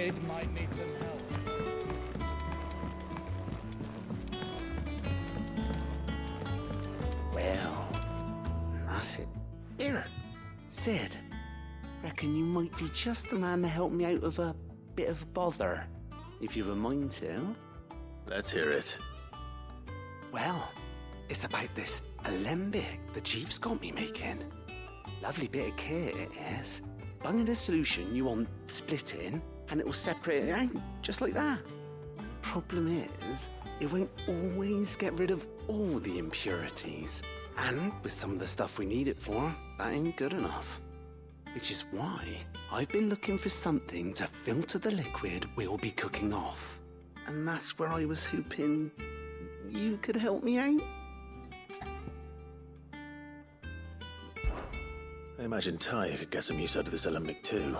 kid might need some help. Well, that's it. Here, Sid. Reckon you might be just the man to help me out of a bit of bother, if you've a mind to. Let's hear it. Well, it's about this alembic the chief's got me making. Lovely bit of kit it is. Bung in a solution you want splitting, and it will separate it out, just like that. Problem is, it won't always get rid of all the impurities. And with some of the stuff we need it for, that ain't good enough. Which is why I've been looking for something to filter the liquid we'll be cooking off. And that's where I was hoping you could help me out. I imagine Ty could get some use out of this alembic too.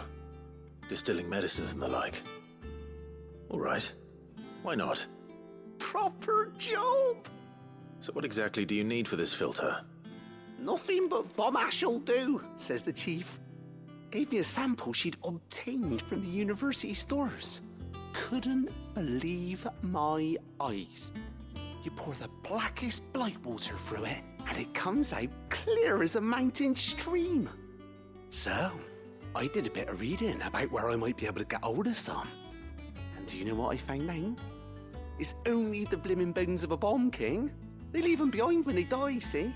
Distilling medicines and the like. Alright. Why not? Proper job! So what exactly do you need for this filter? Nothing but bomb ash'll do, says the chief. Gave me a sample she'd obtained from the university stores. Couldn't believe my eyes. You pour the blackest blight water through it, and it comes out clear as a mountain stream. So, I did a bit of reading about where I might be able to get hold of some. And do you know what I found out? It's only the blimmin' bones of a bomb king. They leave them behind when they die, see?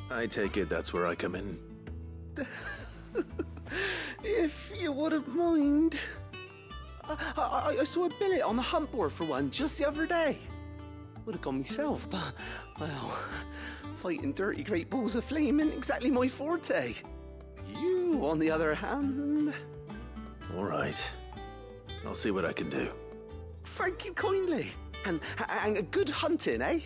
I take it that's where I come in. If you wouldn't mind. I saw a billet on the hunt board for one just the other day. Would have gone myself, but, well, fighting dirty great balls of flame isn't exactly my forte. You, on the other hand... Alright. I'll see what I can do. Thank you kindly. And good hunting, eh?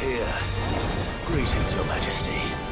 here. Greetings, Your Majesty.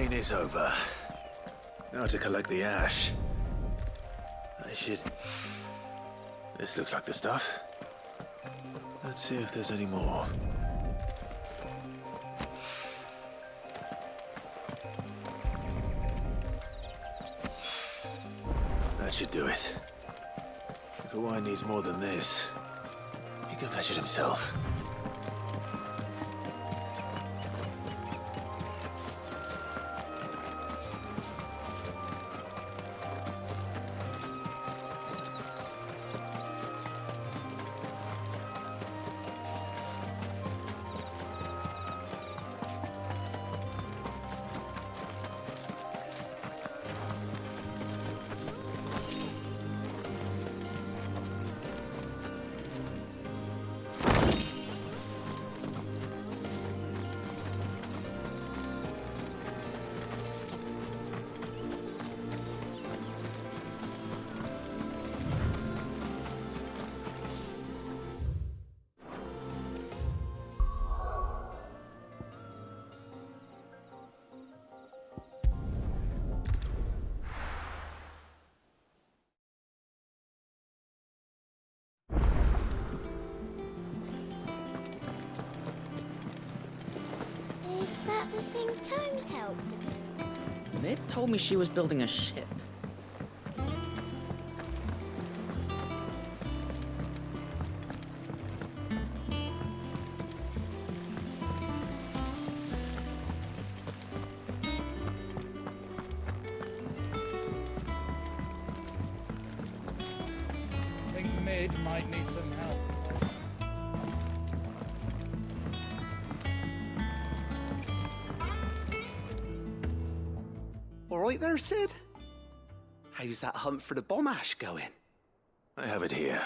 pain is over. Now to collect the ash. I should... This looks like the stuff. Let's see if there's any more. That should do it. If a wine needs more than this, he can fetch it himself. Is that the thing Tomes helped with? Mid told me she was building a ship. I think Mid might need some help. All right there, Sid? How's that hunt for the bomb ash going? I have it here.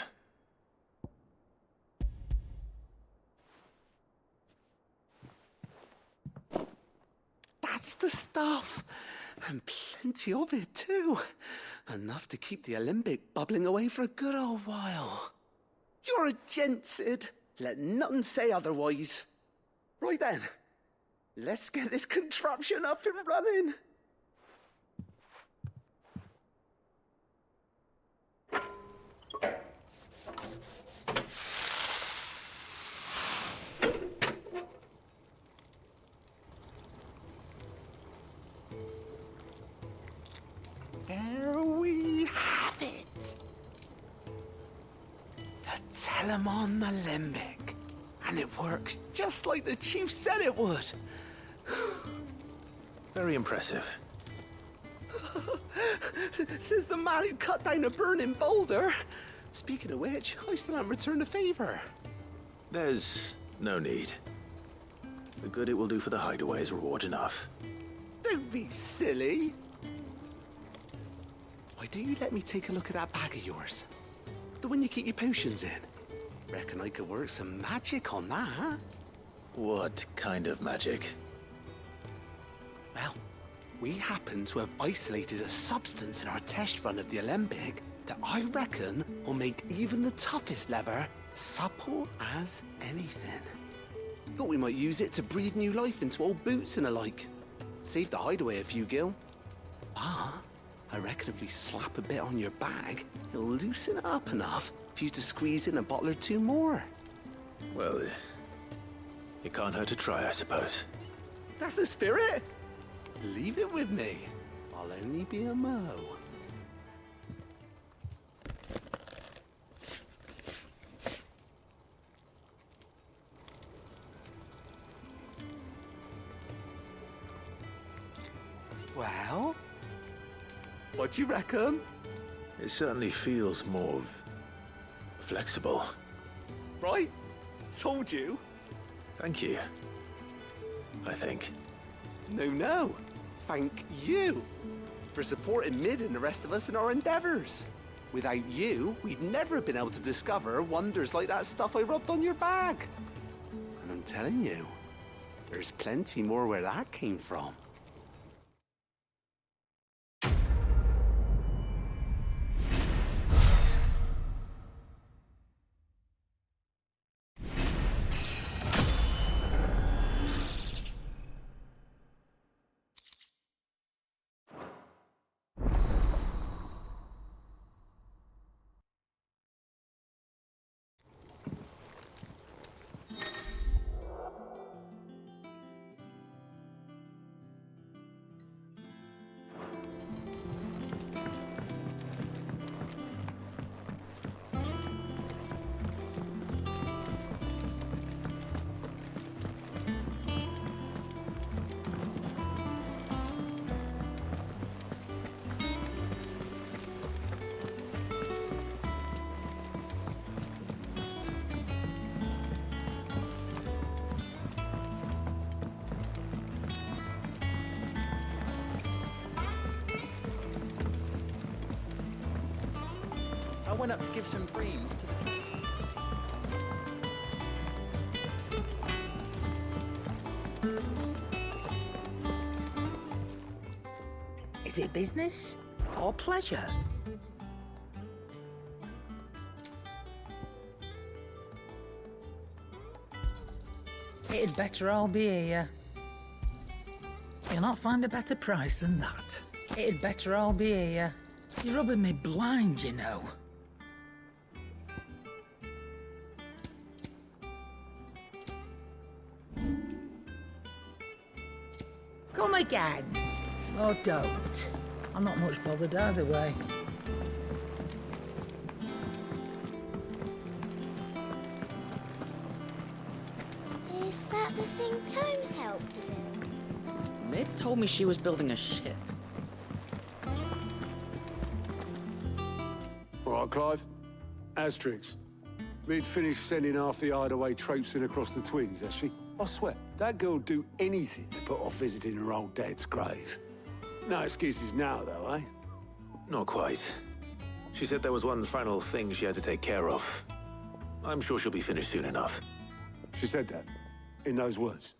That's the stuff. And plenty of it, too. Enough to keep the alembic bubbling away for a good old while. You're a gent, Sid. Let nothing say otherwise. Right then, let's get this contraption up and running. There we have it. The Telemon Alembic. And it works just like the chief said it would. Very impressive. Says the man who cut down a burning boulder. Speaking of which, I still haven't returned the favor. There's no need. The good it will do for the hideaway is reward enough. Don't be silly. Why don't you let me take a look at that bag of yours? The one you keep your potions in. Reckon I could work some magic on that, huh? What kind of magic? Well, we happen to have isolated a substance in our test run of the alembic that I reckon will make even the toughest lever supple as anything. Thought we might use it to breathe new life into old boots and the like. Save the hideaway a few gil. Ah, I reckon if we slap a bit on your bag, it'll loosen it up enough for you to squeeze in a bottle or two more. Well, it can't hurt to try, I suppose. That's the spirit. Leave it with me. I'll only be a mo. Well, what do you reckon? It certainly feels more flexible. Right? Told you. Thank you. I think. No. Thank you for supporting Mid and the rest of us in our endeavors. Without you, we'd never have been able to discover wonders like that stuff I rubbed on your bag. And I'm telling you, there's plenty more where that came from. went up to give some brains to the... Is it business or pleasure? It'd better all be here. You'll not find a better price than that. It'd better all be here. You're rubbing me blind, you know. Come again. Or don't. I'm not much bothered either way. Is that the thing Tomes helped to build? Mid told me she was building a ship. All right, Clive. Asterix. We'd finished sending half the hideaway traipsing across the twins, has she? I swear, that girl'd do anything to put off visiting her old dad's grave. No excuses now, though, eh? Not quite. She said there was one final thing she had to take care of. I'm sure she'll be finished soon enough. She said that, in those words.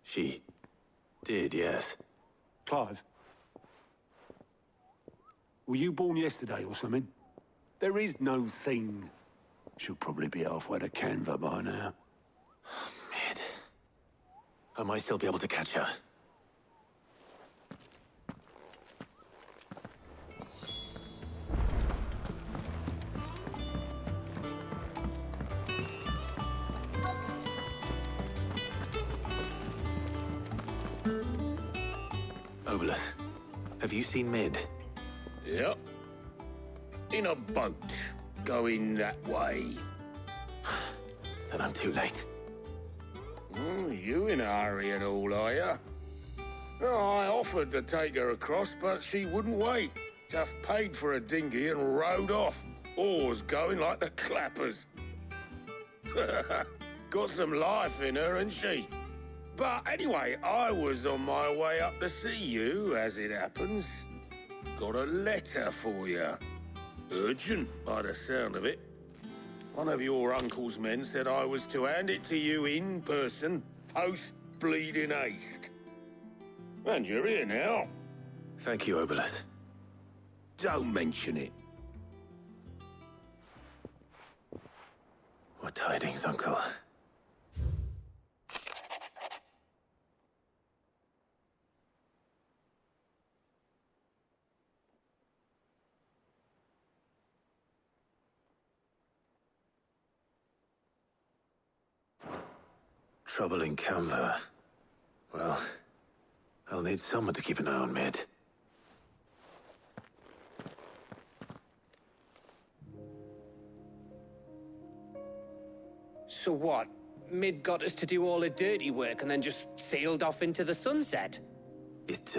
She did, yes. Clive, were you born yesterday or something? There is no thing. She'll probably be halfway to Canva by now. Mid. I might still be able to catch her. Obelith, have you seen Mid? Yep. In a boat, going that way. Then I'm too late. You in a hurry and all, are you? Oh, I offered to take her across, but she wouldn't wait. Just paid for a dinghy and rowed off. Oars going like the clappers. Got some life in her, ain't she? But anyway, I was on my way up to see you, as it happens. Got a letter for you. Urgent, by the sound of it. One of your uncle's men said I was to hand it to you in person, post-bleeding haste. And you're here now. Thank you, Obelith. Don't mention it. What tidings, Uncle? Trouble in Canva. Well, I'll need someone to keep an eye on Mid. So what? Mid got us to do all the dirty work and then just sailed off into the sunset? It,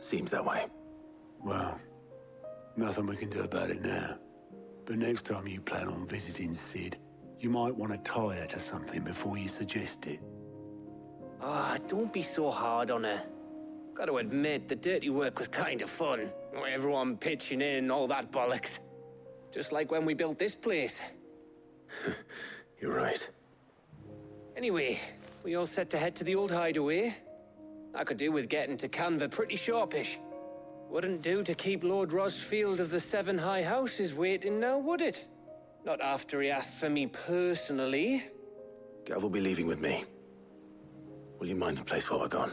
seems that way. Well, nothing we can do about it now. But next time you plan on visiting Sid, you might want to tie her to something before you suggest it. Ah, don't be so hard on her. Gotta admit, the dirty work was kind of fun. Everyone pitching in and all that bollocks. Just like when we built this place. You're right. Anyway, we all set to head to the old hideaway. I could do with getting to Canva pretty sharpish. Wouldn't do to keep Lord Rosfield of the Seven High Houses waiting now, would it? Not after he asked for me personally. Gav will be leaving with me. Will you mind the place while we're gone?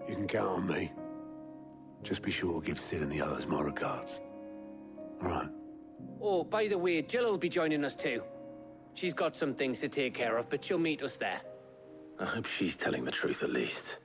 You can count on me. Just be sure to give Sid and the others my regards. All right. Oh, by the way, Jill will be joining us too. She's got some things to take care of, but she'll meet us there. I hope she's telling the truth at least.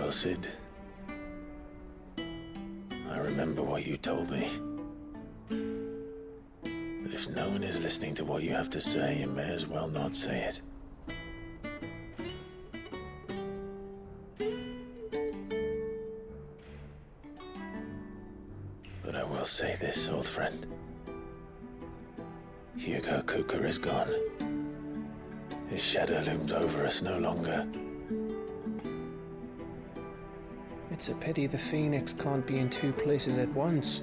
Well, Sid, I remember what you told me. But if no one is listening to what you have to say, you may as well not say it. But I will say this, old friend. Hugo Cooker is gone. His shadow looms over us no longer. It's a pity the Phoenix can't be in two places at once.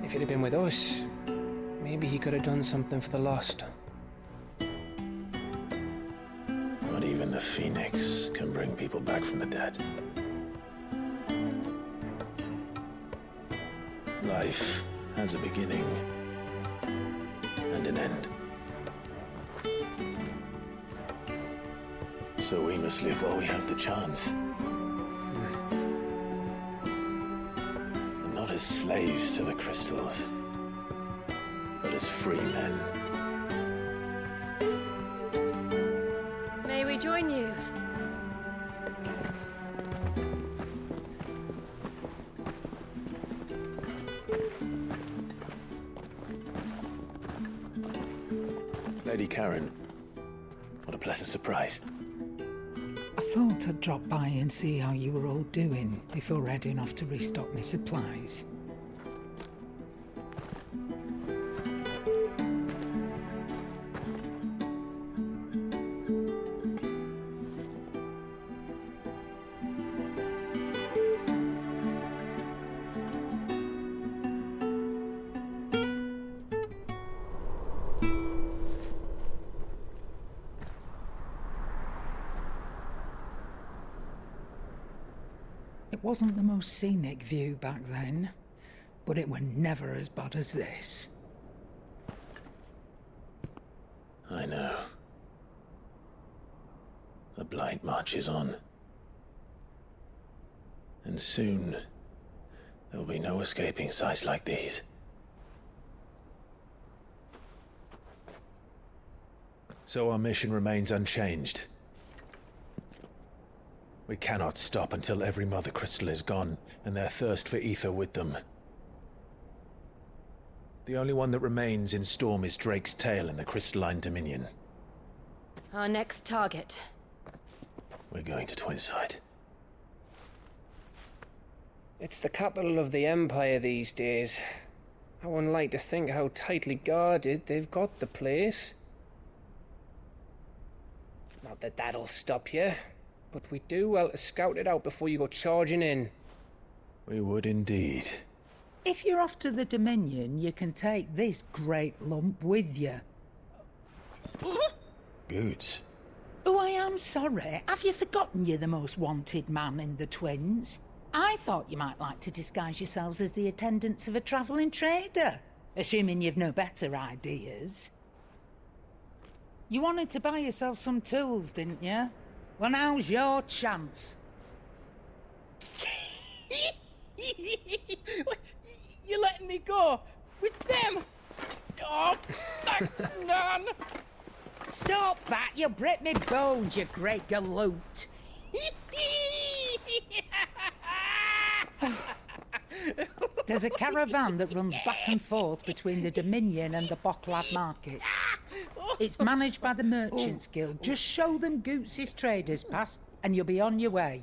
If he'd have been with us, maybe he could have done something for the lost. Not even the Phoenix can bring people back from the dead. Life has a beginning and an end. So we must live while we have the chance. And not as slaves to the crystals, but as free men. May we join you? Lady Karen, what a pleasant surprise. I thought I'd drop by and see how you were all doing before heading off to restock my supplies. It wasn't the most scenic view back then, but it were never as bad as this. I know. The Blight marches on. And soon, there'll be no escaping sights like these. So our mission remains unchanged. We cannot stop until every Mother Crystal is gone, and their thirst for ether with them. The only one that remains in Storm is Drake's tail in the Crystalline Dominion. Our next target. We're going to Twinside. It's the capital of the Empire these days. I wouldn't like to think how tightly guarded they've got the place. Not that that'll stop you, but we do well to scout it out before you go charging in. We would indeed. If you're off to the Dominion, you can take this great lump with you. Goods. Oh, I am sorry. Have you forgotten you're the most wanted man in the Twins? I thought you might like to disguise yourselves as the attendants of a travelling trader, assuming you've no better ideas. You wanted to buy yourself some tools, didn't you? Well, now's your chance. You're letting me go with them? Oh, thanks, Nan. Stop that! You'll break me bones, you great galoot. There's a caravan that runs back and forth between the Dominion and the Bocklad markets. It's managed by the Merchants Guild. Just show them Goots' traders pass and you'll be on your way.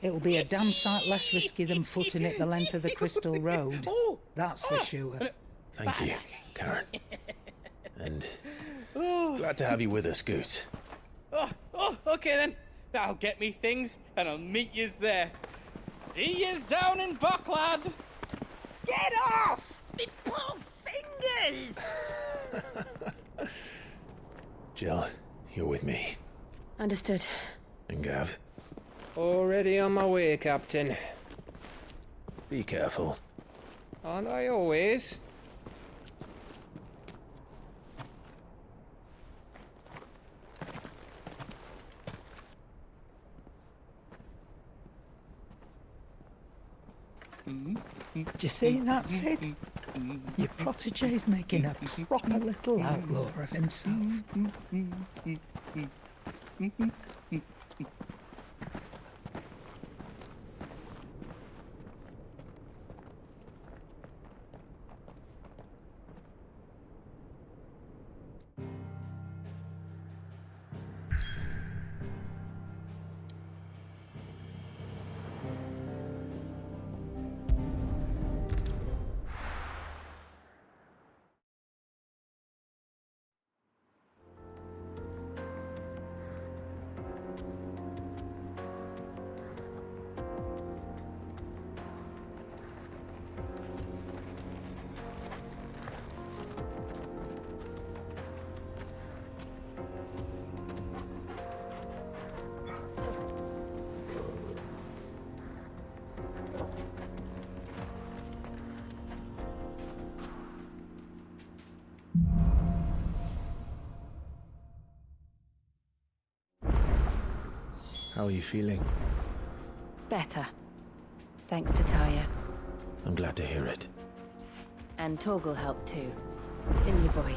It'll be a damn sight less risky than footing it the length of the Crystal Road. That's for sure. Thank you, Karen. And glad to have you with us, Goots. Okay then. I'll get me things and I'll meet yous there. See yous down in Bocklad. Get off! Me poor fingers! Jill, you're with me. Understood. And Gav, Already on my way, Captain. be careful. Aren't I always? Do you see that, Sid? Your protege's making a proper little outlaw of himself. How are you feeling? Better. Thanks to Taya. I'm glad to hear it. And Torgal helped too. Didn't you, boy?